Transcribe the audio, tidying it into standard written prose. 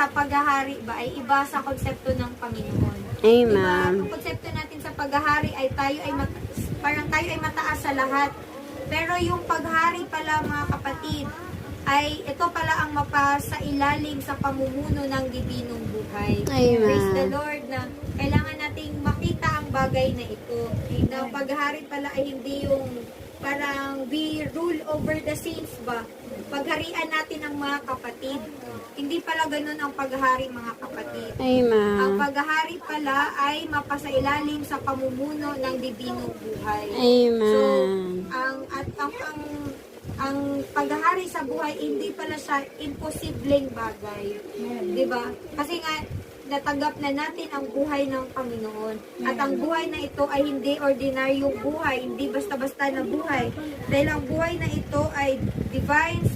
sa paghahari ba ay iba sa konsepto ng Panginoon. Amen. Diba? Ang konsepto natin sa paghahari ay parang tayo ay mataas sa lahat. Pero yung paghari pala mga kapatid, ay ito pala ang mapasailalim sa pamumuno ng dibinong buhay. Amen. Praise the Lord na kailangan nating makita ang bagay na ito. Na paghari pala ay hindi yung parang we rule over the saints ba? Pagharian natin ang mga kapatid. Hindi pala ganun ang paghari mga kapatid. Amen. Ang paghahari pala ay mapasailalim sa pamumuno ng dibinong buhay. Amen. So, ang paghahari sa buhay hindi pala siya imposibleng bagay. 'Di ba? Kasi nga natanggap na natin ang buhay ng Panginoon. At ang buhay na ito ay hindi ordinaryong buhay, hindi basta-basta na buhay. Dahil ang buhay na ito ay divine